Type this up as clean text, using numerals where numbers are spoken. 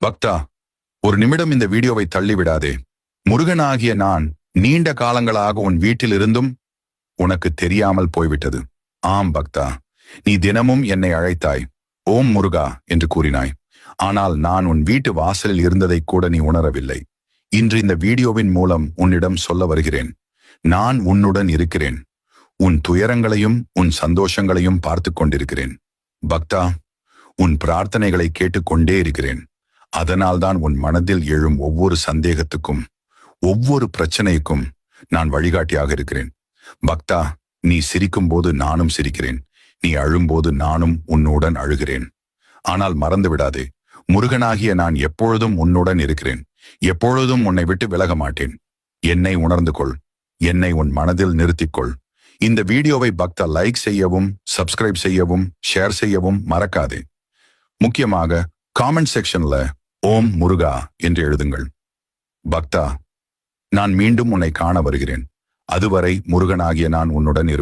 பக்தா, ஒரு நிமிடம் இந்த வீடியோவை தள்ளிவிடாதே. முருகனாகிய நான் நீண்ட காலங்களாக உன் வீட்டில் இருந்தும் உனக்கு தெரியாமல் போய்விட்டது. ஆம் பக்தா, நீ தினமும் என்னை அழைத்தாய், ஓம் முருகா என்று கூறினாய். ஆனால் நான் உன் வீட்டு வாசலில் இருந்ததை கூட நீ உணரவில்லை. இன்று இந்த வீடியோவின் மூலம் உன்னிடம் சொல்ல வருகிறேன். நான் உன்னுடன் இருக்கிறேன். உன் துயரங்களையும் உன் சந்தோஷங்களையும் பார்த்து கொண்டிருக்கிறேன். பக்தா, உன் பிரார்த்தனைகளை கேட்டுக்கொண்டே இருக்கிறேன். அதனால்தான் உன் மனதில் எழும் ஒவ்வொரு சந்தேகத்துக்கும், ஒவ்வொரு பிரச்சனைக்கும் நான் வழிகாட்டியாக இருக்கிறேன். பக்தா, நீ சிரிக்கும் போது நானும் சிரிக்கிறேன். நீ அழும்போது நானும் உன்னுடன் அழுகிறேன். ஆனால் மறந்து விடாதே, முருகனாகிய நான் எப்பொழுதும் உன்னுடன் இருக்கிறேன். எப்பொழுதும் உன்னை விட்டு விலக மாட்டேன். என்னை உணர்ந்து கொள். என்னை உன் மனதில் நிறுத்திக்கொள். இந்த வீடியோவை பக்தா லைக் செய்யவும், சப்ஸ்கிரைப் செய்யவும், ஷேர் செய்யவும் மறக்காதே. முக்கியமாக காமெண்ட் செக்ஷன்ல ஓம் முருகா என்று எழுதுங்கள். பக்தா, நான் மீண்டும் உன்னை காண வருகிறேன். அதுவரை முருகனாகிய நான் உன்னுடன் இருப்பேன்.